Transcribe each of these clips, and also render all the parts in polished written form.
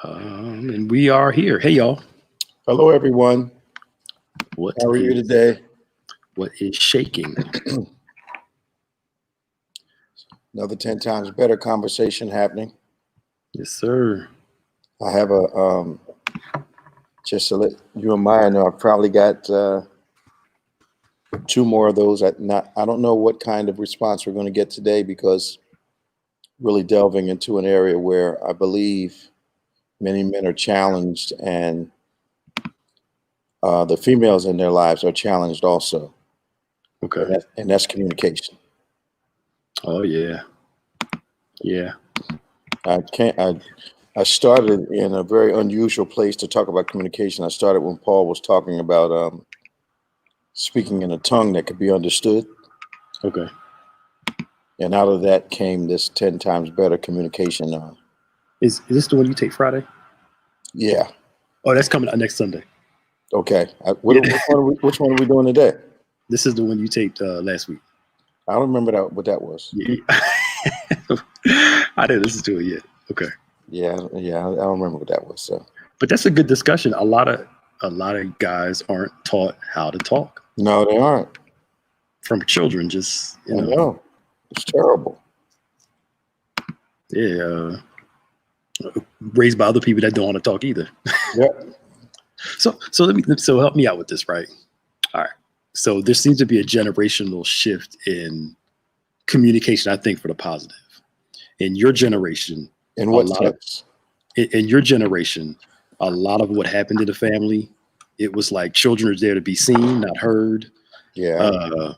And we are here. Hey, y'all. Hello, everyone. What How are you is today? what is shaking? Another 10 times better conversation happening. Yes, sir. I have just to let you and Maya know, I've probably got two more of those. I don't know what kind of response we're going to get today because really delving into an area where I believe many men are challenged and the females in their lives are challenged also. Okay. And that's communication. Oh yeah. Yeah. I started in a very unusual place to talk about communication. I started when Paul was talking about speaking in a tongue that could be understood. Okay. And out of that came this 10 times better communication. Is this the one you take Friday? Yeah. Oh, that's coming out next Sunday. Okay. Which one are we doing today? This is the one you taped last week. I don't remember what that was. Yeah. I didn't listen to it yet. Okay. Yeah. I don't remember what that was. So. But that's a good discussion. A lot of guys aren't taught how to talk. No, they aren't. From children, just I know. It's terrible. Yeah. Raised by other people that don't want to talk either. Yep. So help me out with this, right? All right. So there seems to be a generational shift in communication, I think, for the positive. In your generation, in what sense? In your generation, a lot of what happened in the family, it was like children are there to be seen, not heard. Yeah.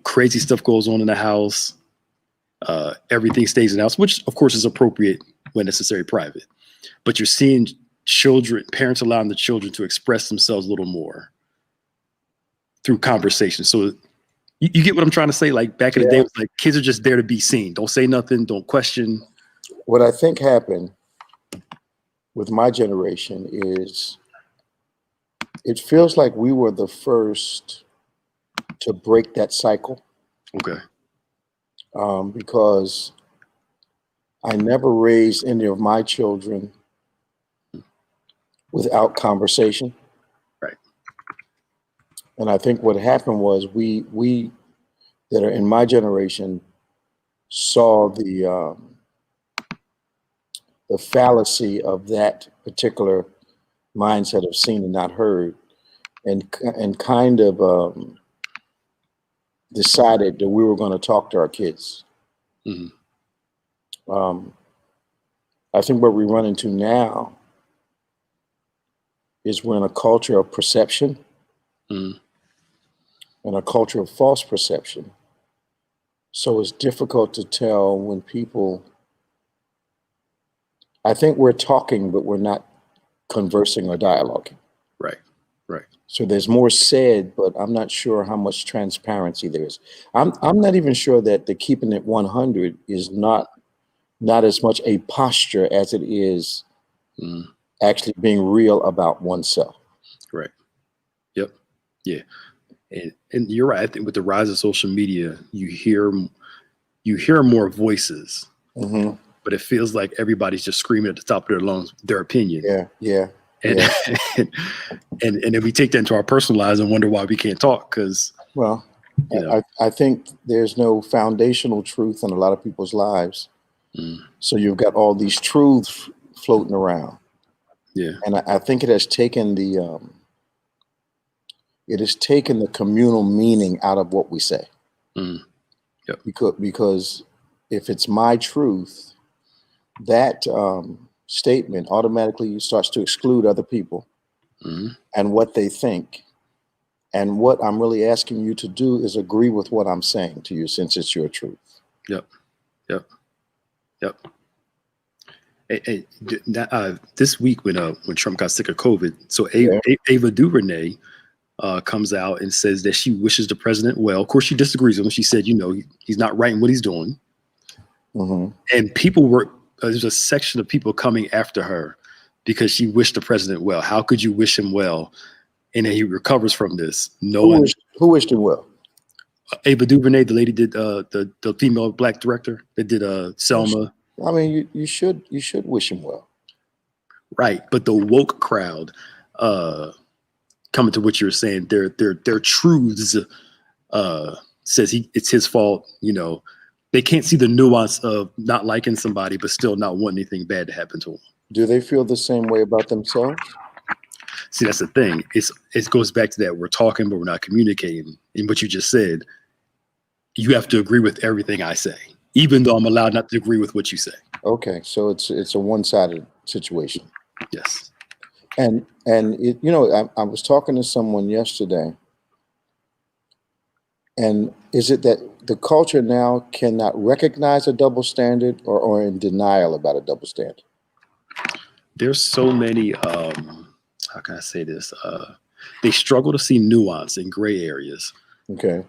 Crazy stuff goes on in the house. Everything stays in the house, which of course is appropriate when necessary private. But you're seeing parents allowing the children to express themselves a little more through conversation. So you get what I'm trying to say? Like back in the day, it was like kids are just there to be seen. Don't say nothing. Don't question. What I think happened with my generation is it feels like we were the first to break that cycle. Okay. Because I never raised any of my children without conversation. Right. And I think what happened was we that are in my generation saw the fallacy of that particular mindset of seen and not heard, and kind of decided that we were going to talk to our kids. Mm-hmm. I think what we run into now is we're in a culture of perception and a culture of false perception. So it's difficult to tell when people, I think we're talking, but we're not conversing or dialoguing. Right. So there's more said, but I'm not sure how much transparency there is. I'm not even sure that the keeping it 100 is not as much a posture as it is actually being real about oneself. Right. Yep. Yeah. And you're right. I think with the rise of social media, you hear more voices, but it feels like everybody's just screaming at the top of their lungs their opinion. Yeah. And then we take that into our personal lives and wonder why we can't talk. Because I think there's no foundational truth in a lot of people's lives. So you've got all these truths floating around. Yeah. And I think it has taken the communal meaning out of what we say. Yep. Because if it's my truth, that statement automatically starts to exclude other people and what they think. And what I'm really asking you to do is agree with what I'm saying to you, since it's your truth. Yep. This week when Trump got sick of COVID, so Ava DuVernay comes out and says that she wishes the president well. Of course, she disagrees with him. She said, he's not right in what he's doing. And there's a section of people coming after her because she wished the president well. How could you wish him well? And then he recovers from this. Who wished him well? Ava DuVernay, the lady did the female black director that did Selma. I mean, you should wish him well. Right. But the woke crowd, coming to what you're saying, their truths says it's his fault. They can't see the nuance of not liking somebody, but still not wanting anything bad to happen to them. Do they feel the same way about themselves? See, that's the thing. It goes back to that we're talking, but we're not communicating. And what you just said, you have to agree with everything I say, even though I'm allowed not to agree with what you say. Okay, so it's a one-sided situation. Yes. And I was talking to someone yesterday, and is it that the culture now cannot recognize a double standard or in denial about a double standard? There's so many, how can I say this? They struggle to see nuance in gray areas. Okay.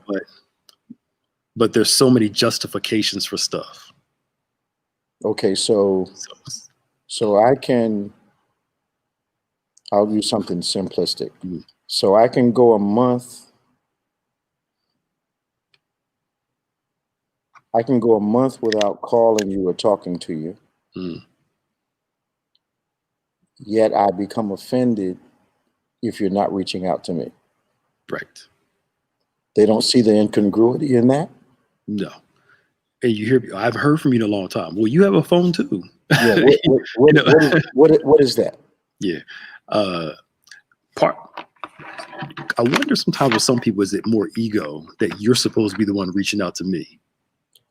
But there's so many justifications for stuff. Okay, so I'll do something simplistic. Mm-hmm. So I can go a month. I can go a month without calling you or talking to you. Mm. Yet I become offended if you're not reaching out to me. Right. They don't see the incongruity in that? No. And you hear, I've heard from you in a long time. Well, you have a phone too. Yeah. What is that? Yeah. I wonder sometimes with some people, is it more ego that you're supposed to be the one reaching out to me?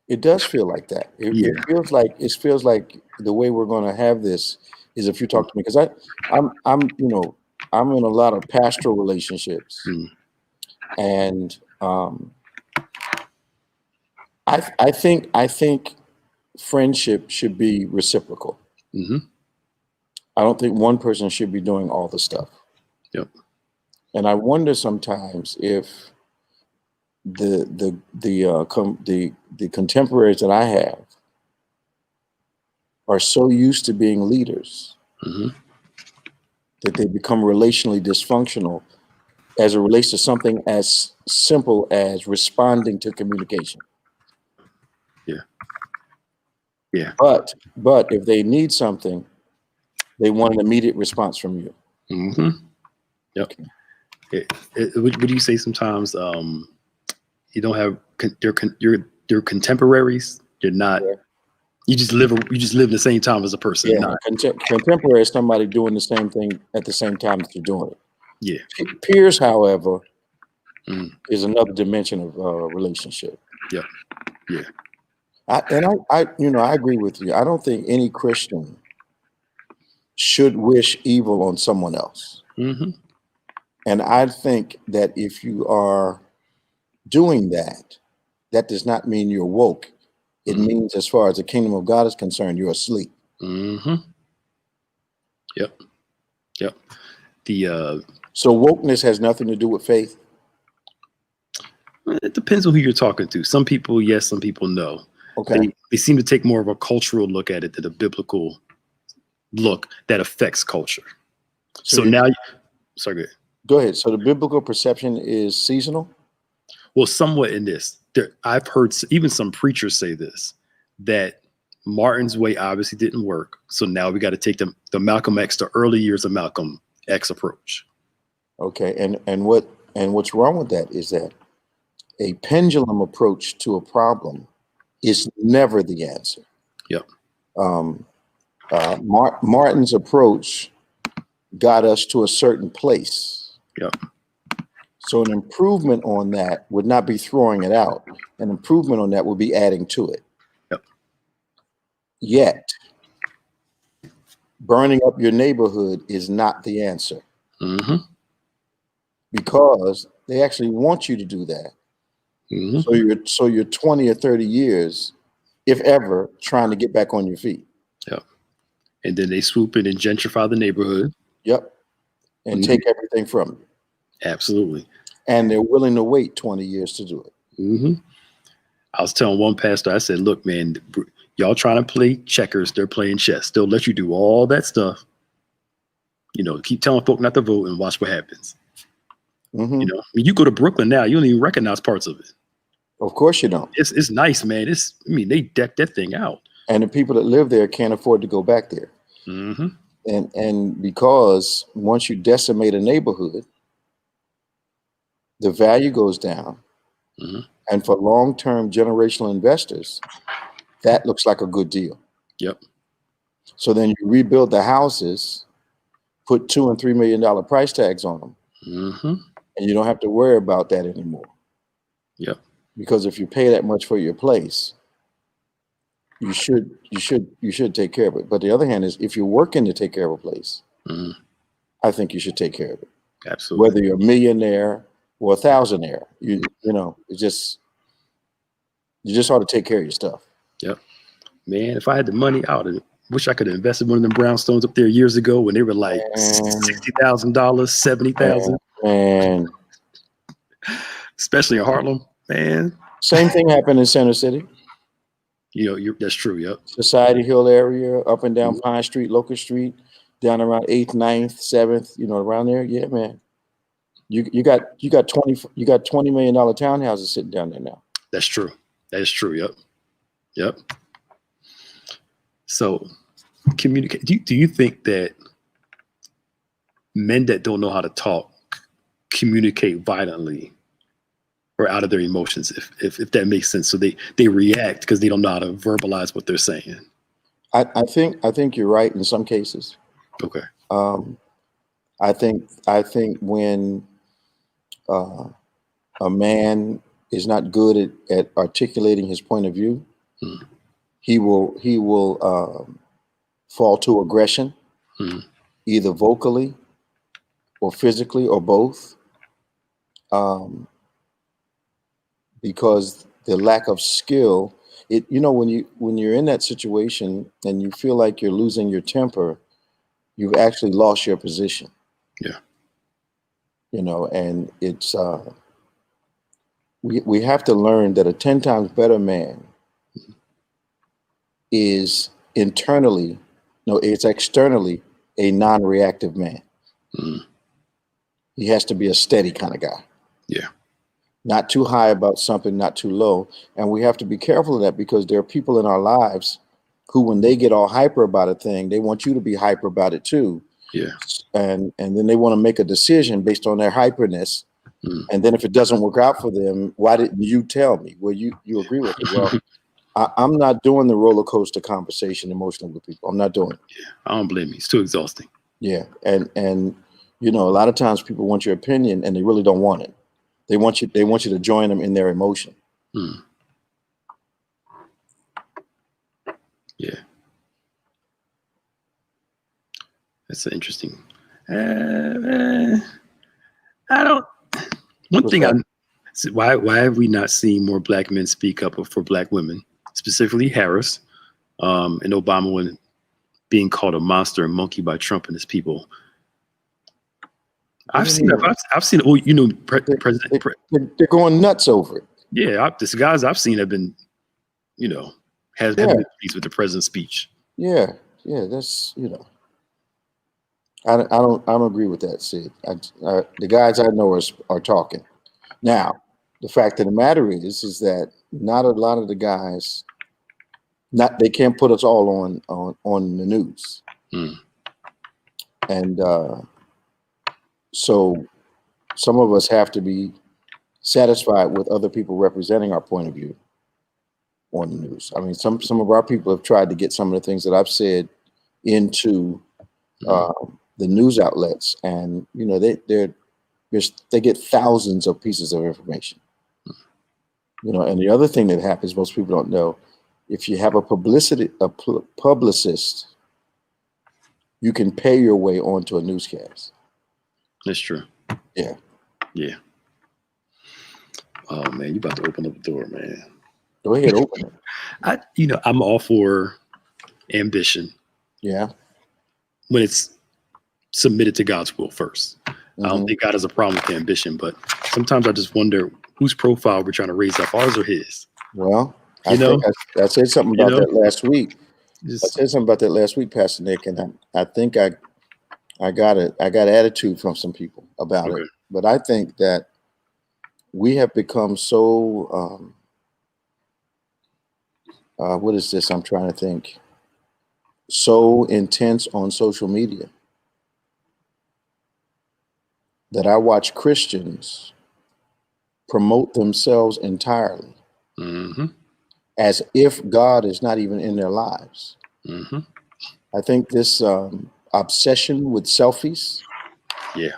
It does feel like that. It feels like the way we're going to have this is if you talk to me, because I'm in a lot of pastoral relationships, and I think friendship should be reciprocal. Mm-hmm. I don't think one person should be doing all the stuff. Yep. And I wonder sometimes if the contemporaries that I have are so used to being leaders that they become relationally dysfunctional as it relates to something as simple as responding to communication. Yeah. Yeah. But if they need something, they want an immediate response from you. Mm-hmm. Yep. Okay. Would you say sometimes you don't have your contemporaries? You're not. Yeah. You just live in the same time as a person. Yeah. Contemporary is somebody doing the same thing at the same time that you're doing it. Yeah. Peers, however, is another dimension of relationship. Yeah. Yeah. I agree with you. I don't think any Christian should wish evil on someone else. Mm-hmm. And I think that if you are doing that, that does not mean you're woke. It means, as far as the kingdom of God is concerned, you're asleep. Mm-hmm. Yep. Yep. So wokeness has nothing to do with faith. It depends on who you're talking to. Some people, yes. Some people, no. Okay. They seem to take more of a cultural look at it than a biblical look that affects culture. So now, sorry, go ahead. Go ahead. So the biblical perception is seasonal? Well, somewhat in this. I've heard even some preachers say this, that Martin's way obviously didn't work. So now we got to take the Malcolm X, the early years of Malcolm X approach. Okay. And what's wrong with that is that a pendulum approach to a problem is never the answer. Yep. Martin's approach got us to a certain place. Yep. So an improvement on that would not be throwing it out. An improvement on that would be adding to it. Yep. Yet, burning up your neighborhood is not the answer. Mm-hmm. Because they actually want you to do that. Mm-hmm. So you're 20 or 30 years, if ever, trying to get back on your feet. Yep. And then they swoop in and gentrify the neighborhood. Yep. And take everything from you. Absolutely. And they're willing to wait 20 years to do it. Mm-hmm. I was telling one pastor, I said, look, man, y'all trying to play checkers. They're playing chess. They'll let you do all that stuff. Keep telling folk not to vote and watch what happens. Mm-hmm. You go to Brooklyn now, you don't even recognize parts of it. Of course you don't. It's nice, man. They decked that thing out. And the people that live there can't afford to go back there. Mm-hmm. And because once you decimate a neighborhood, the value goes down. Mm-hmm. And for long-term generational investors, that looks like a good deal. Yep. So then you rebuild the houses, put $2 and $3 million price tags on them, Mm-hmm. and you don't have to worry about that anymore. Yep. Because if you pay that much for your place, you should take care of it. But the other hand is, if you're working to take care of a place, Mm-hmm. I think you should take care of it. Absolutely. Whether you're a millionaire or a thousandaire, you know, you just ought to take care of your stuff. Yep. Man, if I had the money, I would wish I could have invested one of them brownstones up there years ago when they were like $60,000, $70,000, Man, especially in Harlem. Man, same thing happened in Center City, that's true. Yep. Society Hill area, up and down Pine Street, Locust Street, down around 8th, 9th, 7th, around there. Yeah, man. You got $20 million townhouses sitting down there now. That's true. That is true. Yep. Yep. So communicate. Do you think that men that don't know how to talk communicate violently or out of their emotions, if that makes sense? So they react because they don't know how to verbalize what they're saying. I think you're right in some cases. Okay. I think when a man is not good at articulating his point of view, he will fall to aggression, either vocally or physically or both, because the lack of skill. When you're in that situation and you feel like you're losing your temper, you've actually lost your position. Yeah. And it's we have to learn that a 10 times better man is it's externally a non-reactive man. He has to be a steady kind of guy. Yeah. Not too high about something, not too low. And we have to be careful of that, because there are people in our lives who, when they get all hyper about a thing, they want you to be hyper about it too. Yeah. And then they want to make a decision based on their hyperness. And then if it doesn't work out for them, why didn't you tell me? Well, you agree with it. Well, I'm not doing the roller coaster conversation emotionally with people. I'm not doing it. Yeah. I don't blame you. It's too exhausting. Yeah. And a lot of times people want your opinion and they really don't want it. They want you to join them in their emotion. Yeah. That's interesting. I don't. One thing why have we not seen more black men speak up for black women, specifically Harris, and Obama when being called a monster and monkey by Trump and his people? I've seen. President. They're going nuts over it. Yeah, the guys I've seen have been, have been pleased with the president's speech. Yeah, that's I don't agree with that, Sid. The guys I know are talking. Now, the fact of the matter is that not a lot of the guys, they can't put us all on the news, and so some of us have to be satisfied with other people representing our point of view on the news. I mean, some of our people have tried to get some of the things that I've said into the news outlets, and they get thousands of pieces of information. And the other thing that happens, most people don't know, if you have a publicist, you can pay your way onto a newscast. That's true. Yeah. Yeah. Oh man, you about to open up the door, man. Go ahead, open it. I'm all for ambition. Yeah. When it's submitted to God's will first. I don't think God has a problem with ambition, but sometimes I just wonder whose profile we're trying to raise up, ours or his. Well, I said something about that last week. I said something about that last week, Pastor Nick, and I think I got attitude from some people about it. But I think that we have become so what is this? I'm trying to think. so intense on social media that I watch Christians promote themselves entirely Mm-hmm. as if God is not even in their lives. Mm-hmm. I think this obsession with selfies Yeah.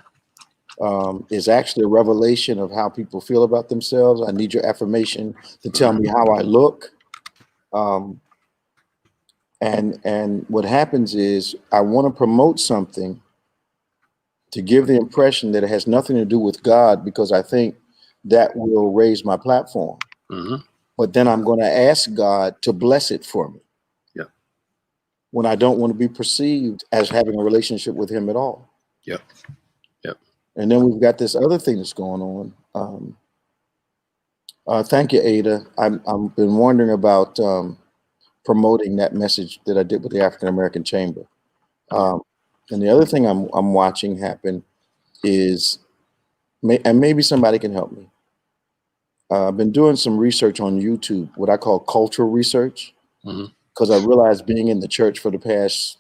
is actually a revelation of how people feel about themselves. I need your affirmation to tell me how I look. Um, and what happens is I want to promote something to give the impression that it has nothing to do with God because I think that will raise my platform. Mm-hmm. But then I'm going to ask God to bless it for me Yep. when I don't want to be perceived as having a relationship with Him at all. Yep. Yep. And then we've got this other thing that's going on. Thank you, Ada. I've been wondering about promoting that message that I did with the African American Chamber. Um, and the other thing I'm watching happen is, and maybe somebody can help me. I've been doing some research on YouTube, what I call cultural research, Mm-hmm. because I realized being in the church for the past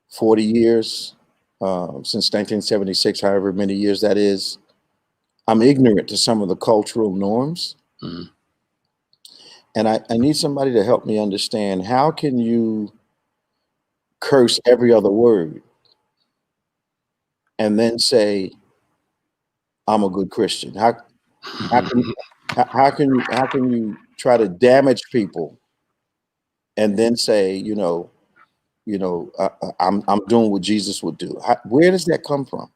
40 years, since 1976, however many years that is, I'm ignorant to some of the cultural norms. Mm-hmm. And I need somebody to help me understand, how can you curse every other word and then say, I'm a good Christian? How can how can you try to damage people and then say, I'm doing what Jesus would do? Where does that come from?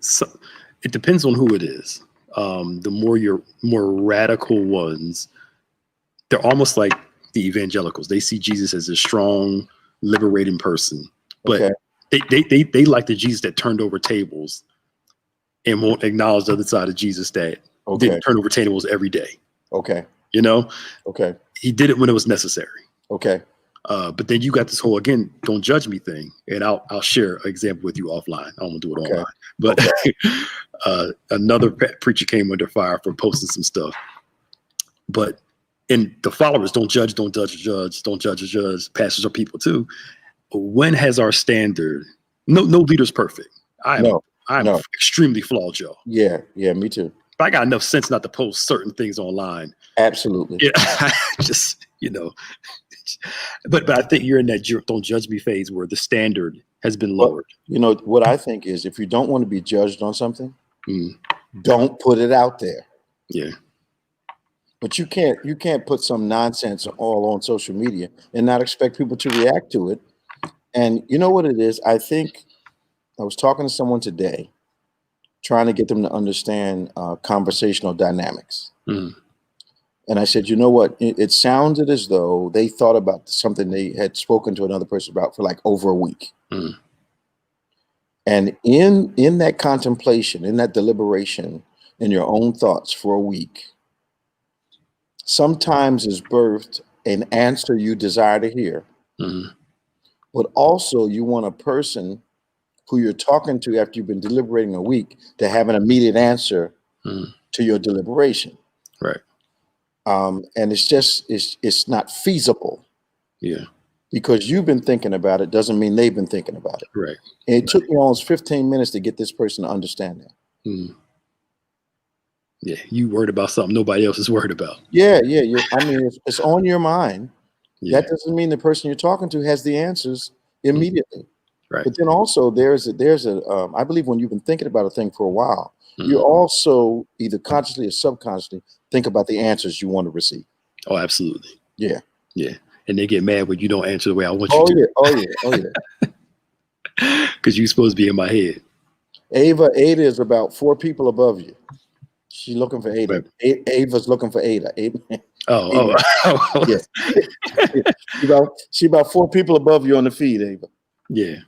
So it depends on who it is. The more radical ones, they're almost like the evangelicals. They see Jesus as a strong, liberating person, but Okay. they like the Jesus that turned over tables and won't acknowledge the other side of Jesus that Okay. didn't turn over tables every day. Okay. You know, Okay. he did it when it was necessary. Okay. But then you got this whole, again, don't judge me thing. And I'll share an example with you offline. I won't do it online. But another preacher came under fire for posting some stuff. But and the followers, don't judge, don't judge a judge, don't judge a judge. Pastors are people too. When has our standard? No leader's perfect. I'm extremely flawed, y'all. Yeah, me too. But I got enough sense not to post certain things online. Absolutely. Yeah, just But I think you're in that don't judge me phase where the standard has been lowered. What I think is, if you don't want to be judged on something, don't put it out there. Yeah. But you can't put some nonsense all on social media and not expect people to react to it. And you know what it is? I think I was talking to someone today, trying to get them to understand conversational dynamics. And I said, you know what? It sounded as though they thought about something they had spoken to another person about for like over a week. And in that contemplation, in that deliberation, in your own thoughts for a week, sometimes is birthed an answer you desire to hear. But also you want a person who you're talking to after you've been deliberating a week to have an immediate answer to your deliberation. Right. And it's not feasible. Yeah. Because you've been thinking about it doesn't mean they've been thinking about it. Right. And it took me almost 15 minutes to get this person to understand that. Yeah, you worried about something nobody else is worried about. Yeah. I mean, it's on your mind. Yeah. That doesn't mean the person you're talking to has the answers immediately. Right. But then also there's a I believe when you've been thinking about a thing for a while, you also either consciously or subconsciously think about the answers you want to receive. Oh, absolutely. Yeah. Yeah. And they get mad when you don't answer the way I want you to. Oh yeah. Because you're supposed to be in my head. Ada is about 4 people above you. She's looking for Ada. Right. Ava's looking for Ada. Ada. Yeah. She about 4 people above you on the feed, Ava. Yeah.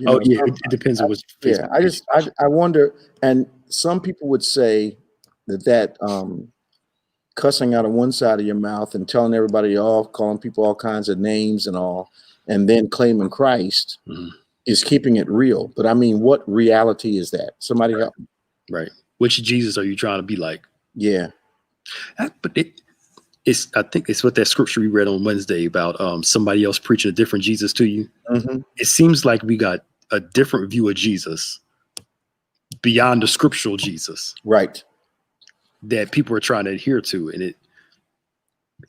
It depends on what. I wonder, and some people would say that cussing out of one side of your mouth and telling everybody off, calling people all kinds of names and all, and then claiming Christ is keeping it real. But I mean, what reality is that? Somebody help me. Right. Which Jesus are you trying to be like? Yeah. But it's I think it's what that scripture we read on Wednesday about somebody else preaching a different Jesus to you. Mm-hmm. It seems like we got a different view of Jesus beyond the scriptural Jesus, Right. that people are trying to adhere to, and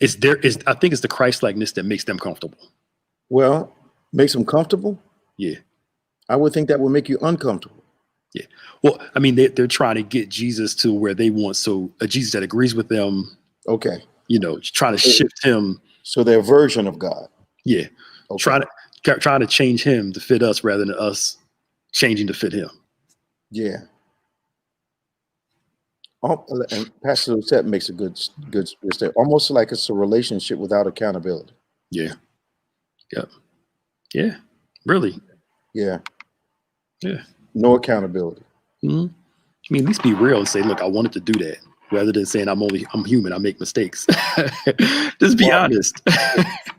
I think it's the Christ likeness that makes them comfortable. Well, makes them comfortable. Yeah. I would think that would make you uncomfortable. Yeah. Well, I mean, they're trying to get Jesus to where they want. So a Jesus that agrees with them. Okay. Trying to shift him. So their version of God. Yeah. Okay. Trying to change him to fit us rather than us changing to fit him. Yeah. And Pastor Lucette makes a good statement. Almost like it's a relationship without accountability. Yeah. Yep. Yeah. Really. Yeah. Yeah. No accountability. Mm-hmm. I mean, at least be real and say, look, I wanted to do that, rather than saying I'm human, I make mistakes. Just be honest.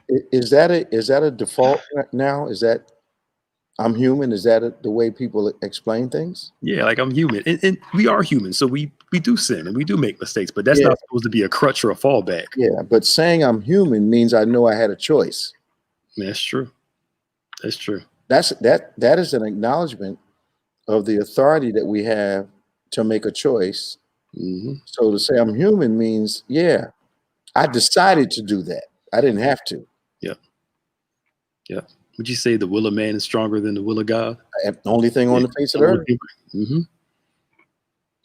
Is that a default now? Is that I'm human? Is that the way people explain things? Yeah, like I'm human, and we are human, so we do sin and we do make mistakes, but that's not supposed to be a crutch or a fallback. Yeah, but saying I'm human means I know I had a choice. That's true. That's true. That is an acknowledgement of the authority that we have to make a choice. Mm-hmm. So to say I'm human means, yeah, I decided to do that. I didn't have to. Yeah. Yeah. Would you say the will of man is stronger than the will of God? The only thing on the face of the earth. Mm-hmm.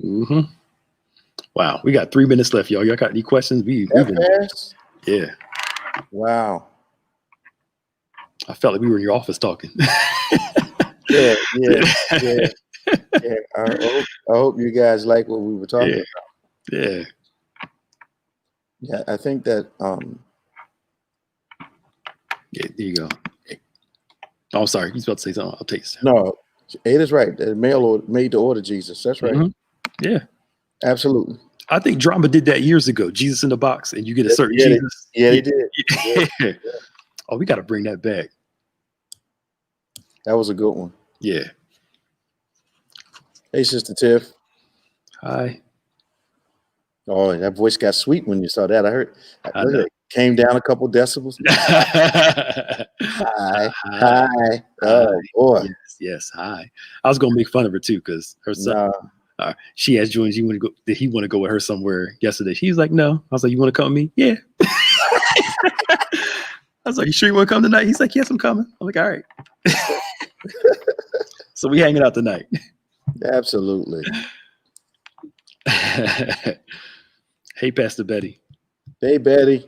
Mm-hmm. Wow. We got 3 minutes left, y'all. Y'all got any questions? Fast? Yeah. Wow. I felt like we were in your office talking. Yeah. I hope you guys like what we were talking about. Yeah. Yeah, I think that yeah, there you go. Oh, I'm sorry. He's about to say something. I'll take it. No, Ada's right. Made to order Jesus. That's right. Mm-hmm. Yeah. Absolutely. I think drama did that years ago. Jesus in the Box, and you get a certain Jesus. They did. Yeah. Oh, we got to bring that back. That was a good one. Yeah. Hey, Sister Tiff. Hi. Oh, that voice got sweet when you saw that. I heard. It came down a couple decibels. Hi. Oh boy. Yes. Hi. I was gonna make fun of her too because her son. She asked Julian, did he want to go with her somewhere yesterday? She's like, no. I was like, you want to come with me? Yeah. I was like, you sure you want to come tonight? He's like, yes, I'm coming. I'm like, all right. So we hanging out tonight. Absolutely. Hey, Pastor Betty. Hey, Betty.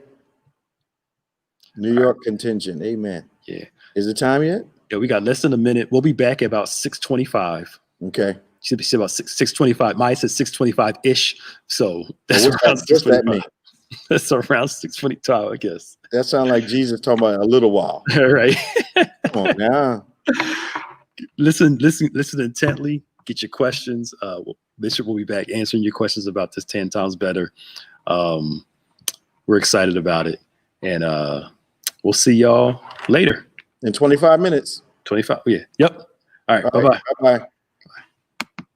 New York contingent. Amen. Yeah. Is it time yet? Yeah, we got less than a minute. We'll be back at about 6:25. Okay. Should be about 6:25. Maya said 6:25-ish. So that's around 6:25. That's around 6:25, I guess. That sounds like Jesus talking about a little while. Right. Come on now. Listen intently. Get your questions. Bishop will be back answering your questions about this 10 times better. We're excited about it. And we'll see y'all later. In 25 minutes. 25. Yeah. Yep. All right. Bye-bye. Bye-bye.